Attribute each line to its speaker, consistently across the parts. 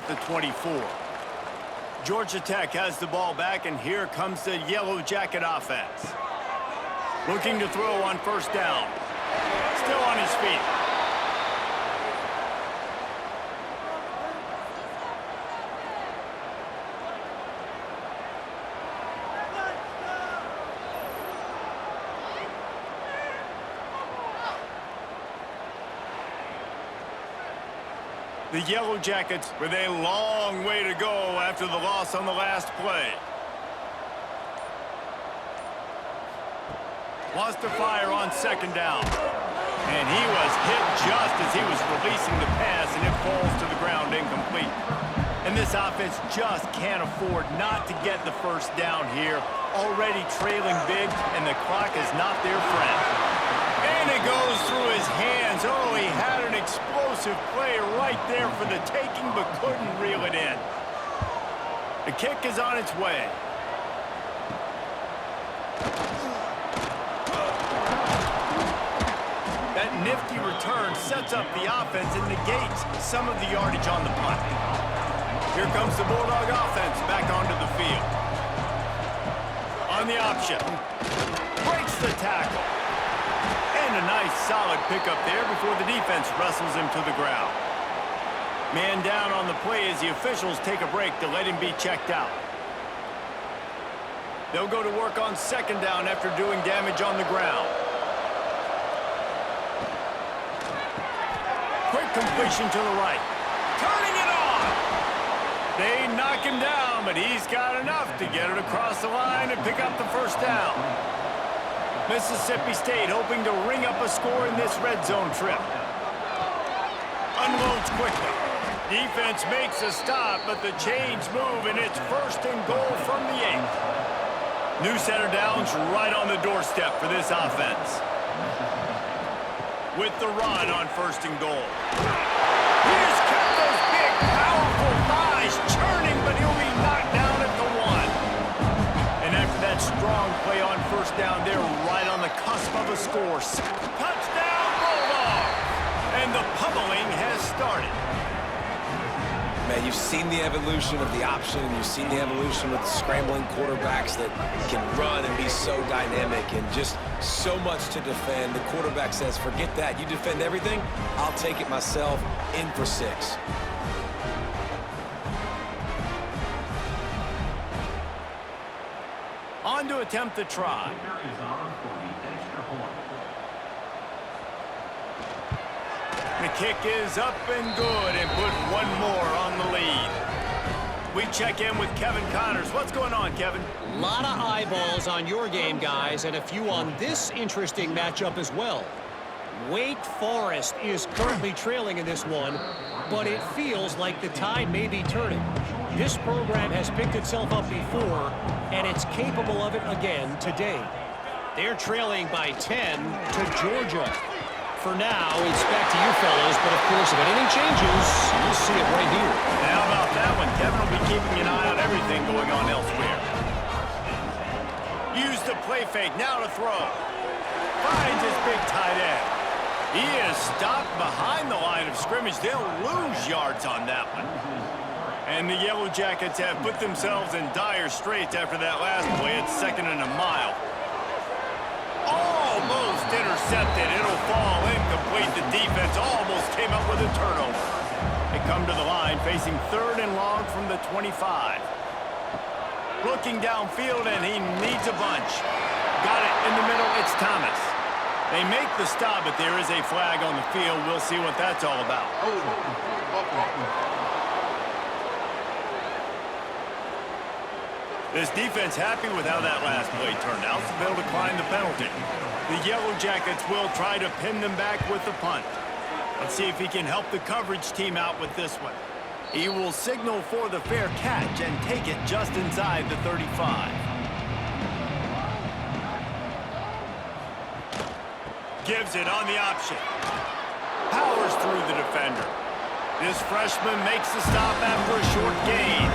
Speaker 1: the 24. Georgia Tech has the ball back, and here comes the Yellow Jacket offense. Looking to throw on first down. Still on his feet. The Yellow Jackets with a long way to go after the loss on the last play. Wants to fire on second down. And he was hit just as he was releasing the pass, and it falls to the ground incomplete. And this offense just can't afford not to get the first down here. Already trailing big, and the clock is not their friend. And it goes through his hands. Oh, he had an explosive play right there for the taking, but couldn't reel it in. The kick is on its way. That nifty return sets up the offense and negates some of the yardage on the punt. Here comes the Bulldog offense back onto the field. On the option. Breaks the tackle. And a nice solid pickup there before the defense wrestles him to the ground. Man down on the play as the officials take a break to let him be checked out. They'll go to work on second down after doing damage on the ground. Quick completion to the right. Turning it on! They knock him down, but he's got enough to get it across the line and pick up the first down. Mississippi State hoping to ring up a score in this red zone trip. Unloads quickly. Defense makes a stop, but the chains move, and it's first and goal from the 8. New set of downs right on the doorstep for this offense. With the run on first and goal. He has kept those big, powerful thighs churning, but he'll be knocked down at the 1. And after that strong play on first down, they're right on the cusp of a score. Touchdown, Bulldogs! And the pummeling has started.
Speaker 2: Man, you've seen the evolution of the option. You've seen the evolution with the scrambling quarterbacks that can run and be so dynamic and just so much to defend. The quarterback says, forget that. You defend everything, I'll take it myself. In for 6.
Speaker 1: On to attempt the try. The kick is up and good and put one more on the lead. We check in with Kevin Connors. What's going on, Kevin?
Speaker 3: A lot of eyeballs on your game, guys, and a few on this interesting matchup as well. Wake Forest is currently trailing in this one, but it feels like the tide may be turning. This program has picked itself up before, and it's capable of it again today. They're trailing by 10 to Georgia. For now, it's back to you fellas, but of course, if anything changes, you'll see it right here.
Speaker 1: How about that one? Kevin will be keeping an eye on everything going on elsewhere. Use the play fake, now to throw. Finds his big tight end. He is stopped behind the line of scrimmage. They'll lose yards on that one. And the Yellow Jackets have put themselves in dire straits after that last play at 2nd and a mile. Almost intercepted. It'll fall incomplete. The defense almost came up with a turnover. They come to the line facing 3rd and long from the 25. Looking downfield, and he needs a bunch. Got it in the middle. It's Thomas. They make the stop, but there is a flag on the field. We'll see what that's all about. This defense happy with how that last play turned out, so they'll decline the penalty. The Yellow Jackets will try to pin them back with the punt. Let's see if he can help the coverage team out with this one. He will signal for the fair catch and take it just inside the 35. Gives it on the option. Powers through the defender. This freshman makes the stop after a short gain.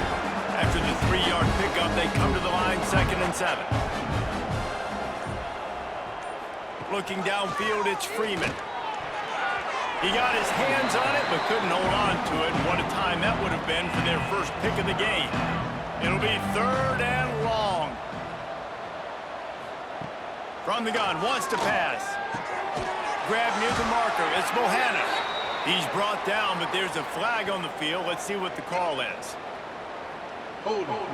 Speaker 1: After the 3-yard pickup, they come to the line 2nd and 7. Looking downfield, it's Freeman. He got his hands on it, but couldn't hold on to it. And what a time that would have been for their first pick of the game. It'll be 3rd and long. From the gun, wants to pass. Grab near the marker. It's Bohanna. He's brought down, but there's a flag on the field. Let's see what the call is.
Speaker 4: Hold on.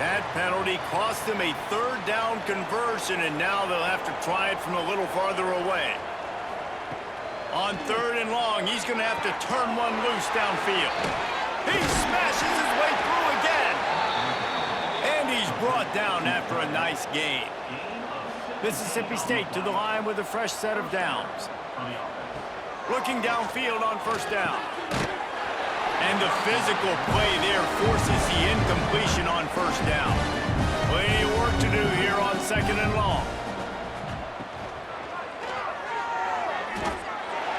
Speaker 1: That penalty cost them a 3rd down conversion, and now they'll have to try it from a little farther away. On 3rd and long, he's going to have to turn one loose downfield. He smashes his way through again. And he's brought down after a nice gain. Mississippi State to the line with a fresh set of downs. Looking downfield on 1st down. And the physical play there forces the incompletion on 1st down. Plenty of work to do here on 2nd and long.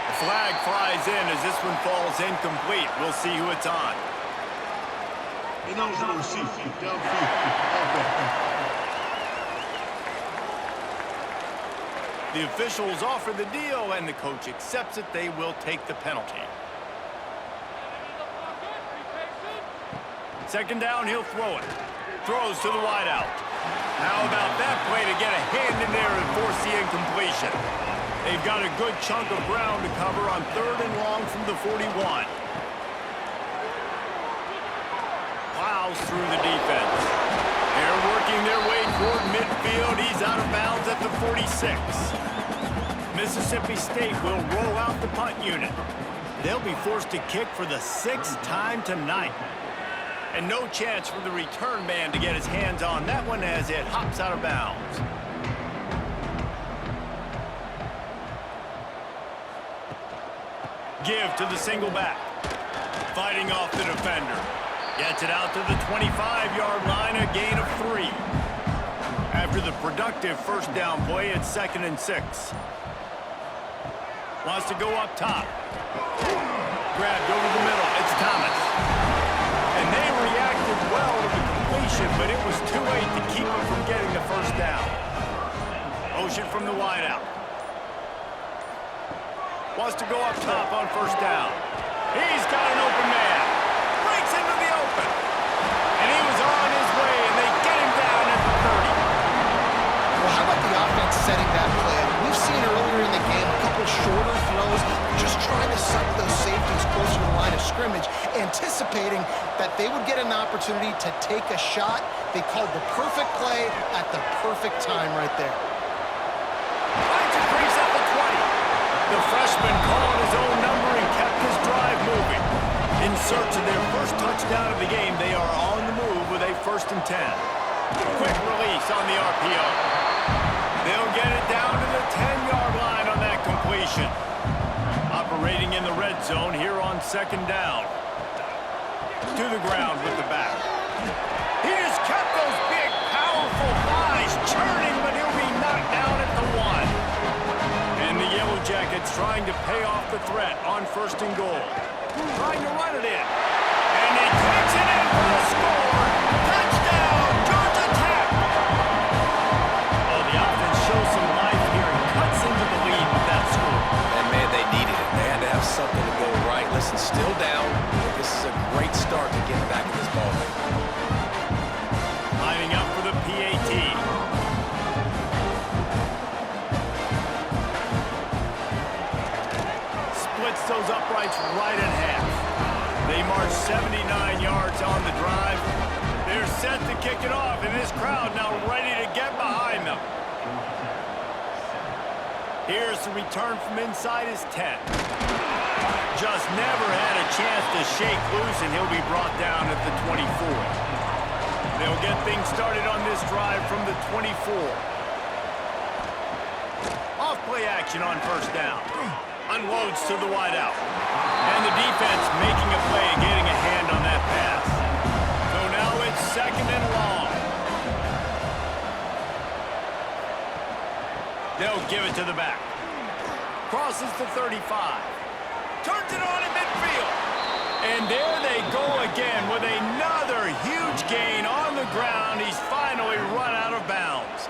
Speaker 1: The flag flies in as this one falls incomplete. We'll see who it's on. The officials offer the deal, and the coach accepts it. They will take the penalty. 2nd down, he'll throw it. Throws to the wideout. How about that play to get a hand in there and force the incompletion? They've got a good chunk of ground to cover on 3rd and long from the 41. Plows through the defense. They're working their way toward midfield. He's out of bounds at the 46. Mississippi State will roll out the punt unit. They'll be forced to kick for the 6th time tonight. And no chance for the return man to get his hands on that one as it hops out of bounds. Give to the single back. Fighting off the defender. Gets it out to the 25-yard line, a gain of 3. After the productive 1st down play, it's 2nd and 6. Wants to go up top. Grabbed over the middle. It's Thomas. And they reacted well to the completion, but it was too late to keep him from getting the 1st down. Motion from the wideout. Wants to go up top on 1st down. He's got an open man. Breaks into the open. And he was on his way, and they get him down at the 30.
Speaker 5: Well, how about the offense setting that play? We've seen earlier in the game a couple shorter throws, just trying to suck those safeties closer to the line of scrimmage, anticipating that they would get an opportunity to take a shot. They called the perfect play at the perfect time right there.
Speaker 1: Finds a crease at the 20. The freshman called his own number and kept his drive moving. In search of their first touchdown of the game, they are on the move with a 1st and 10. Quick release on the RPO. They'll get it down to the 10-yard line on that completion. Operating in the red zone here on 2nd down. To the ground with the back. He just kept those big, powerful thighs churning, but he'll be knocked down at the 1. And the Yellow Jackets trying to pay off the threat on 1st and goal. Trying to run it in. And he takes it in for the score. Touchdown, Georgia Tech! Oh, the offense shows some life here and cuts into the lead with that score.
Speaker 2: And, man, they needed it. They had to have something to go right. Listen, still down. This is a great start to get back in this ballgame.
Speaker 1: Lining up for the PAT. Splits those uprights right in half. They march 79 yards on the drive. They're set to kick it off, and this crowd now ready to get behind them. Here's the return from inside his 10. Just never had a chance to shake loose, and he'll be brought down at the 24. They'll get things started on this drive from the 24. Off play action on 1st down. Unloads to the wideout. And the defense making a play, getting a hand on that pass. So now it's 2nd and long. They'll give it to the back. Crosses the 35. Turns it on in midfield. And there they go again with another huge gain on the ground. He's finally run out of bounds.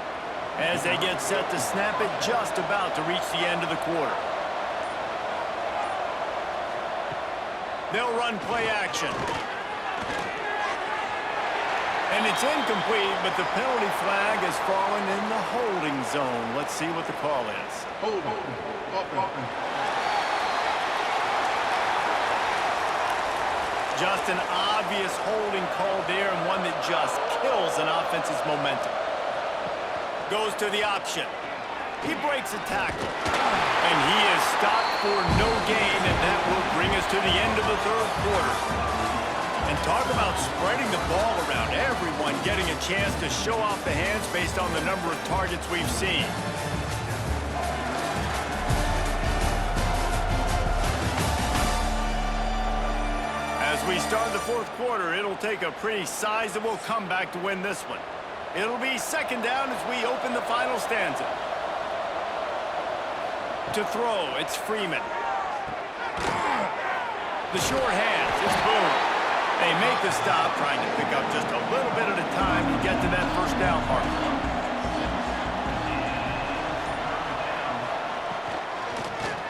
Speaker 1: as they get set to snap it just about to reach the end of the quarter. They'll run play action. And it's incomplete, but the penalty flag has fallen in the holding zone. Let's see what the call is.
Speaker 4: Holding. Offense.
Speaker 1: Just an obvious holding call there, and one that just kills an offense's momentum. Goes to the option. He breaks a tackle. And he is stopped for no gain, and that will bring us to the end of the third quarter. And talk about spreading the ball around, everyone getting a chance to show off the hands based on the number of targets we've seen. As we start the fourth quarter, it'll take a pretty sizable comeback to win this one. It'll be second down as we open the final stanza. To throw, it's Freeman. The short hands, it's Boone. They make the stop, trying to pick up just a little bit at a time to get to that first down marker.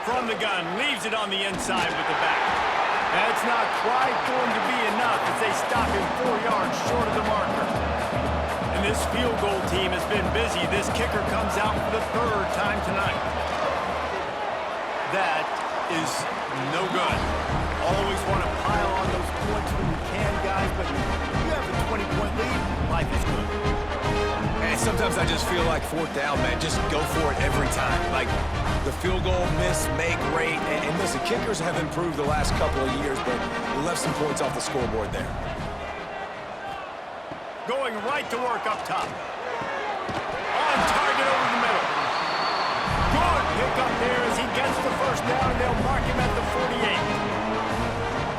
Speaker 1: From the gun, leaves it on the inside with the back. That's not quite going to be enough as they stop him 4 yards short of the marker. And this field goal team has been busy. This kicker comes out for the third time tonight. That is no good. Always want to pile on those points when you can, guys, but you have a 20-point lead, life is good.
Speaker 2: And sometimes I just feel like fourth down, man, just go for it every time. Like the field goal, miss, make, rate. And listen, kickers have improved the last couple of years, but we left some points off the scoreboard there.
Speaker 1: Going right to work up top. On target over the middle. Good pick up there as he gets the first down, and they'll mark him at the 48.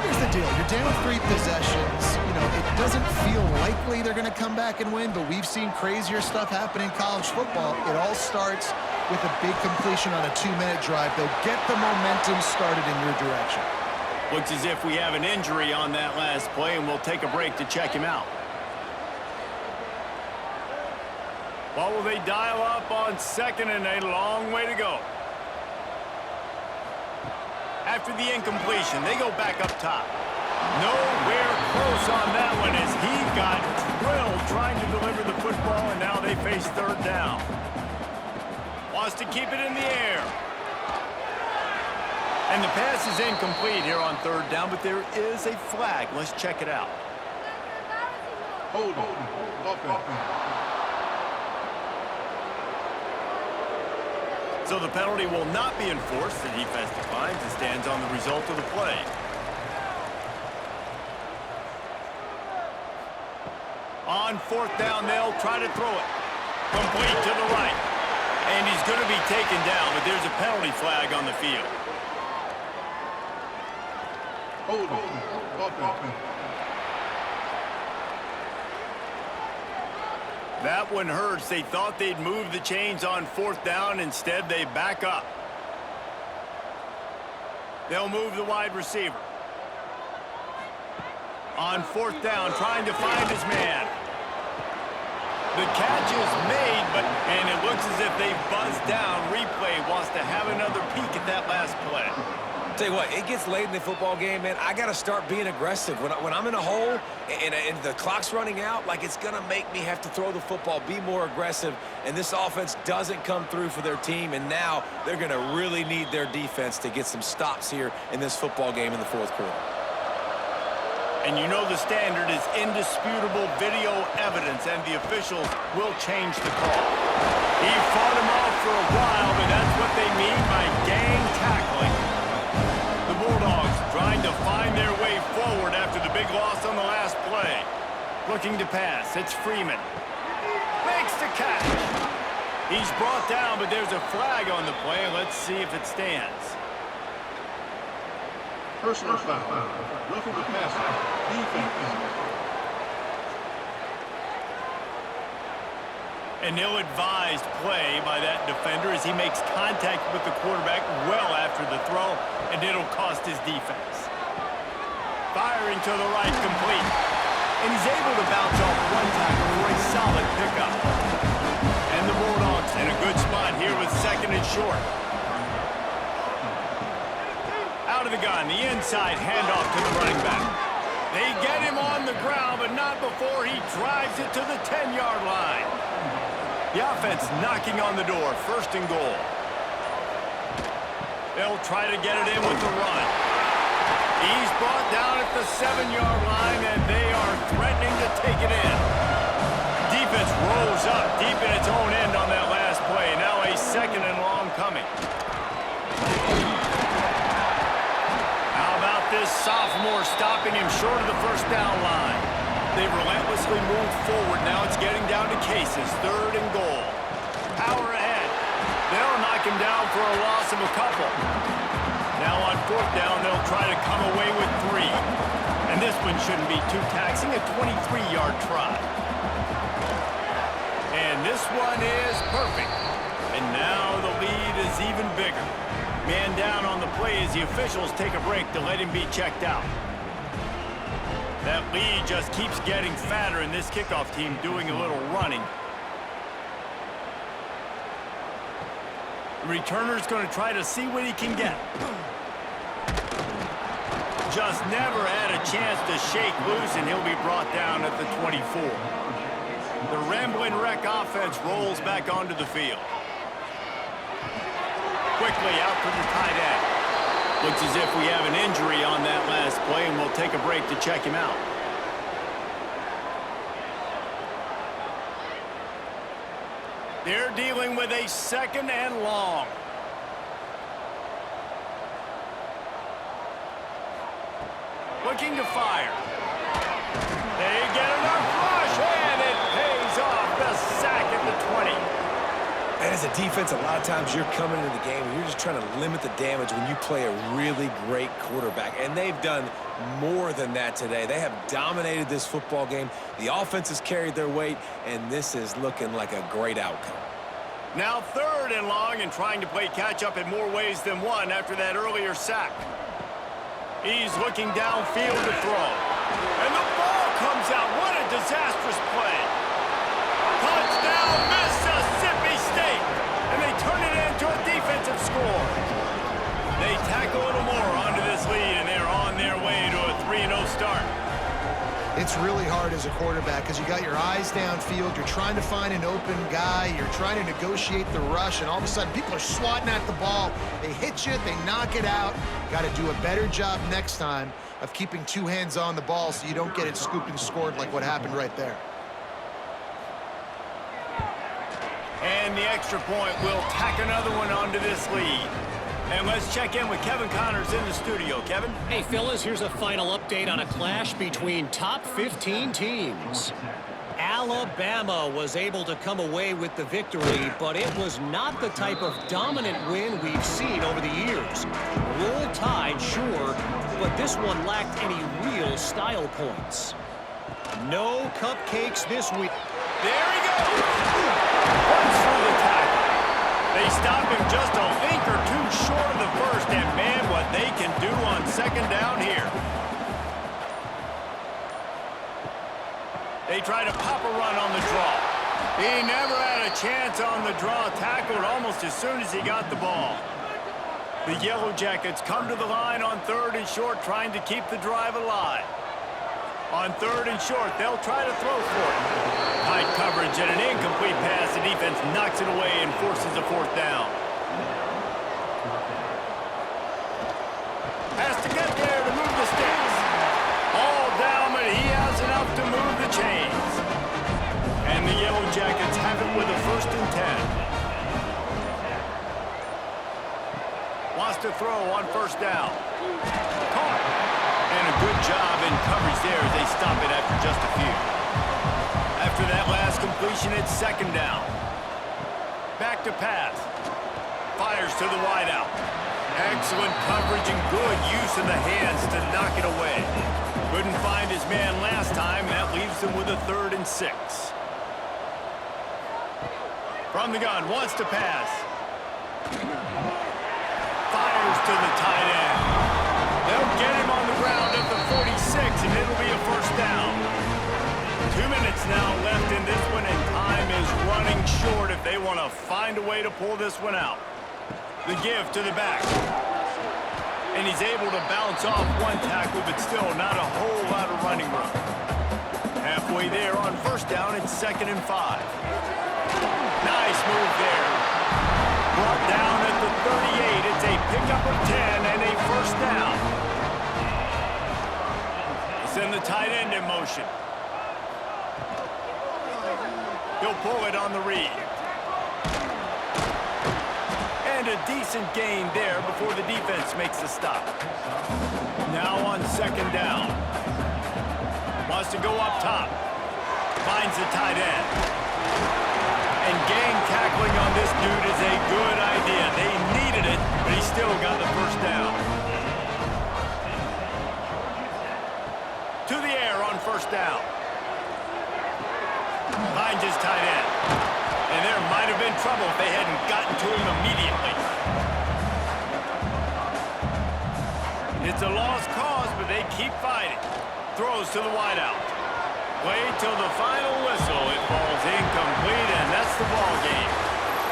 Speaker 5: Here's the deal. You're down 3 possessions. You know, it doesn't feel likely they're going to come back and win, but we've seen crazier stuff happen in college football. It all starts with a big completion on a 2-minute drive. They'll get the momentum started in your direction.
Speaker 1: Looks as if we have an injury on that last play, and we'll take a break to check him out. What will they dial up on second, and a long way to go? After the incompletion, they go back up top. Nowhere close on that one as he got drilled trying to deliver the football, and now they face third down. Wants to keep it in the air. And the pass is incomplete here on third down, but there is a flag. Let's check it out.
Speaker 4: Holding. Offense.
Speaker 1: So the penalty will not be enforced. The defense declines and stands on the result of the play. On fourth down, they'll try to throw it. Complete to the right. And he's going to be taken down, but there's a penalty flag on the field.
Speaker 4: Holding. Offense.
Speaker 1: That one hurts. They thought they'd move the chains on fourth down. Instead, they back up. They'll move the wide receiver. On fourth down, trying to find his man. The catch is made, and it looks as if they've buzzed down. Replay wants to have another peek at that last play.
Speaker 2: Tell you what, it gets late in the football game, man. I got to start being aggressive. When I'm in a hole and the clock's running out, like it's going to make me have to throw the football, be more aggressive. And this offense doesn't come through for their team, and now they're going to really need their defense to get some stops here in this football game in the fourth quarter.
Speaker 1: And you know the standard is indisputable video evidence, and the officials will change the call. He fought him off for a while, but that's what they mean by gang tackling. The Bulldogs trying to find their way forward after the big loss on the last play. Looking to pass, it's Freeman. Makes the catch. He's brought down, but there's a flag on the play. Let's see if it stands.
Speaker 4: Personal foul. Roughing the passer. Defense.
Speaker 1: An ill-advised play by that defender as he makes contact with the quarterback well after the throw, and it'll cost his defense. Firing to the right, complete. And he's able to bounce off one tackle for a solid pickup. And the Bulldogs In a good spot here with second and short. Out of the gun, the inside handoff to the running back. They get him on the ground, but not before he drives it to the 10-yard line. The offense knocking on the door, first and goal. They'll try to get it in with the run. He's brought down at the 7-yard line, and they are threatening to take it in. Defense rolls up deep in its own end on that last play. Now a second and long coming. How about this sophomore stopping him short of the first down line? They've relentlessly moved forward. Now it's getting down to cases. Third and goal. Power ahead. They'll knock him down for a loss of a couple. Now on fourth down, they'll try to come away with 3. And this one shouldn't be too taxing, a 23-yard try. And this one is perfect. And now the lead is even bigger. Man down on the play as the officials take a break to let him be checked out. That lead just keeps getting fatter, and this kickoff team doing a little running. The returner's going to try to see what he can get. Just never had a chance to shake loose, and he'll be brought down at the 24. The Ramblin' Wreck offense rolls back onto the field. Quickly out for the tight end. Looks as if we have an injury on that last play, and we'll take a break to check him out. They're dealing with a second and long. Looking to fire. They get enough rush, and it pays off. The sack at the 20.
Speaker 2: And as a defense, a lot of times you're coming into the game and you're just trying to limit the damage when you play a really great quarterback. And they've done more than that today. They have dominated this football game. The offense has carried their weight, and this is looking like a great outcome.
Speaker 1: Now third and long, and trying to play catch-up in more ways than one after that earlier sack. He's looking downfield to throw. And the ball comes out. What a disastrous play. Touchdown, Mississippi State. And they turn it into a defensive score. They tack a little more onto this lead, and they're on their way to a 3-0 start.
Speaker 5: It's really hard as a quarterback because you got your eyes downfield, you're trying to find an open guy, you're trying to negotiate the rush, and all of a sudden people are swatting at the ball. They hit you, they knock it out. Got to do a better job next time of keeping 2 hands on the ball so you don't get it scooped and scored like what happened right there.
Speaker 1: And the extra point will tack another one onto this lead. And let's check in with Kevin Connors in the studio. Kevin?
Speaker 3: Hey, fellas, here's a final update on a clash between top 15 teams. Alabama was able to come away with the victory, but it was not the type of dominant win we've seen over the years. Roll Tide, sure, but this one lacked any real style points. No cupcakes this week.
Speaker 1: There he goes! Runs through the tackle. They stop him just a link or 2 short of the first, and man, what they can do on second down here. They try to pop a run on the draw. He never had a chance on the draw, tackled almost as soon as he got the ball. The Yellow Jackets come to the line on third and short, trying to keep the drive alive. On third and short, they'll try to throw for it. Tight coverage and an incomplete pass. The defense knocks it away and forces a fourth down. Has to get there to move the sticks. All down, but he has enough to move the chains. And the Yellow Jackets have it with a first and 10. Wants to throw on first down. Caught. And a good job in coverage there as they stop it after just a few. After that last completion, it's second down. Back to pass. Fires to the wideout. Excellent coverage and good use of the hands to knock it away. Couldn't find his man last time. That leaves him with a 3rd and 6. From the gun, wants to pass. Fires to the tight end. They'll get him on the ground at the 46, and it'll be a first down. 2 minutes now left in this one, and time is running short if if they want to find a way to pull this one out. The give to the back. And he's able to bounce off one tackle, but still not a whole lot of running room. Halfway there on first down, it's 2nd and 5. Nice move there. Brought down at the 38. It's a pickup of 10 and a first down. Send the tight end in motion. He'll pull it on the read. And a decent gain there before the defense makes the stop. Now on 2nd down. Wants to go up top. Finds the tight end. And gang tackling on this dude is a good idea. They needed it, but he still got the first down. To the air on first down. Finds his tight end. And there might have been trouble if they hadn't gotten to him immediately. It's a lost cause, but they keep fighting. Throws to the wideout. Wait till the final whistle. It falls incomplete, and that's the ball game.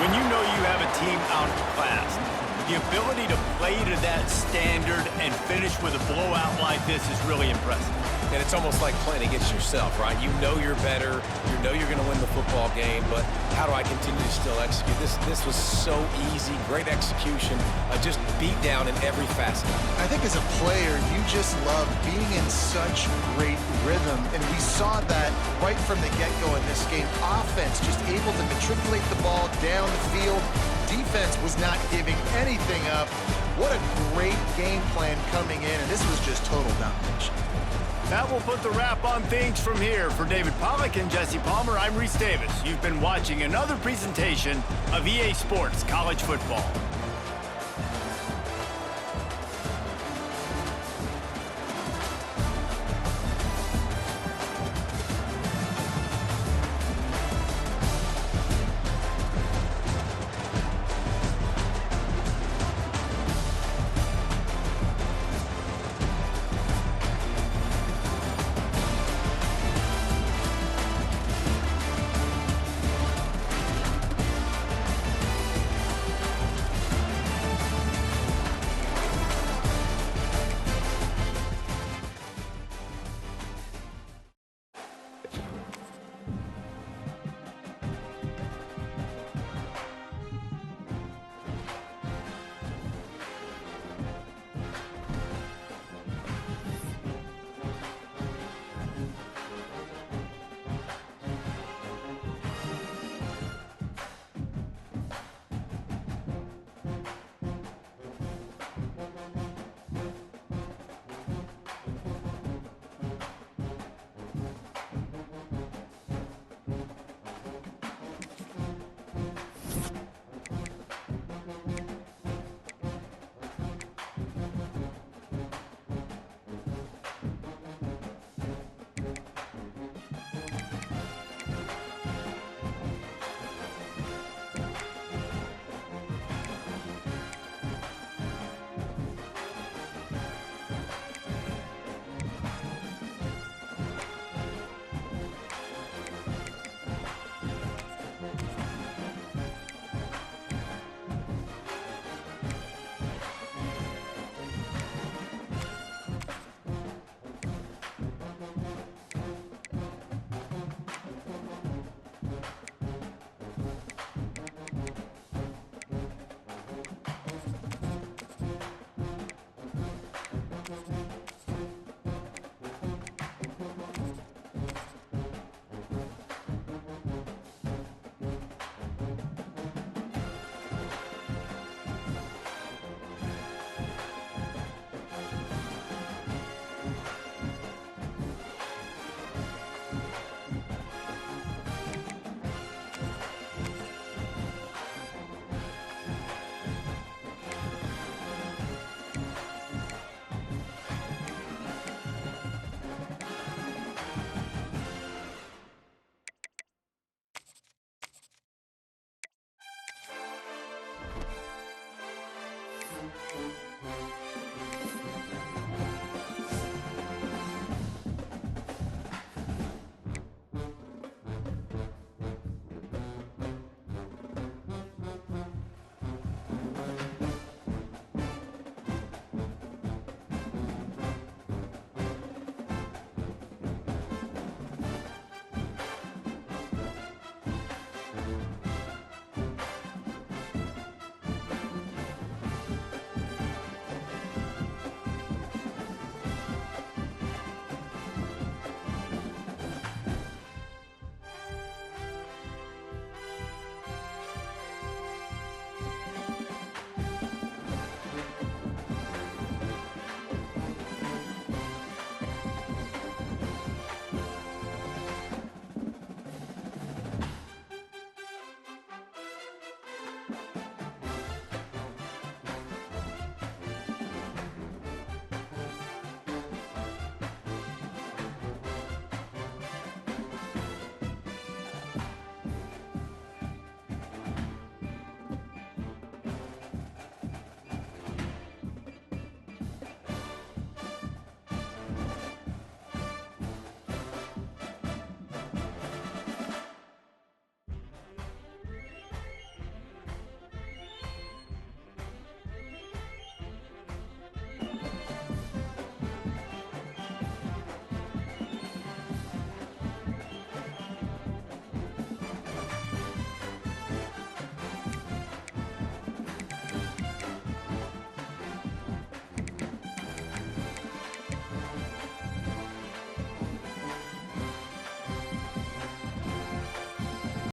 Speaker 1: When you know you have a team outclassed, the ability to play to that standard and finish with a blowout like this is really impressive.
Speaker 2: And it's almost like playing against yourself, right? You know you're better. You know you're going to win the football game, but how do I continue to still execute? This was so easy. Great execution. Just beat down in every facet.
Speaker 5: I think as a player, you just love being in such great rhythm, and we saw that right from the get-go in this game. Offense just able to matriculate the ball down the field. Defense was not giving anything up. What a great game plan coming in, and this was just total domination.
Speaker 1: That will put the wrap on things from here. For David Pollack and Jesse Palmer, I'm Reese Davis. You've been watching another presentation of EA Sports College Football.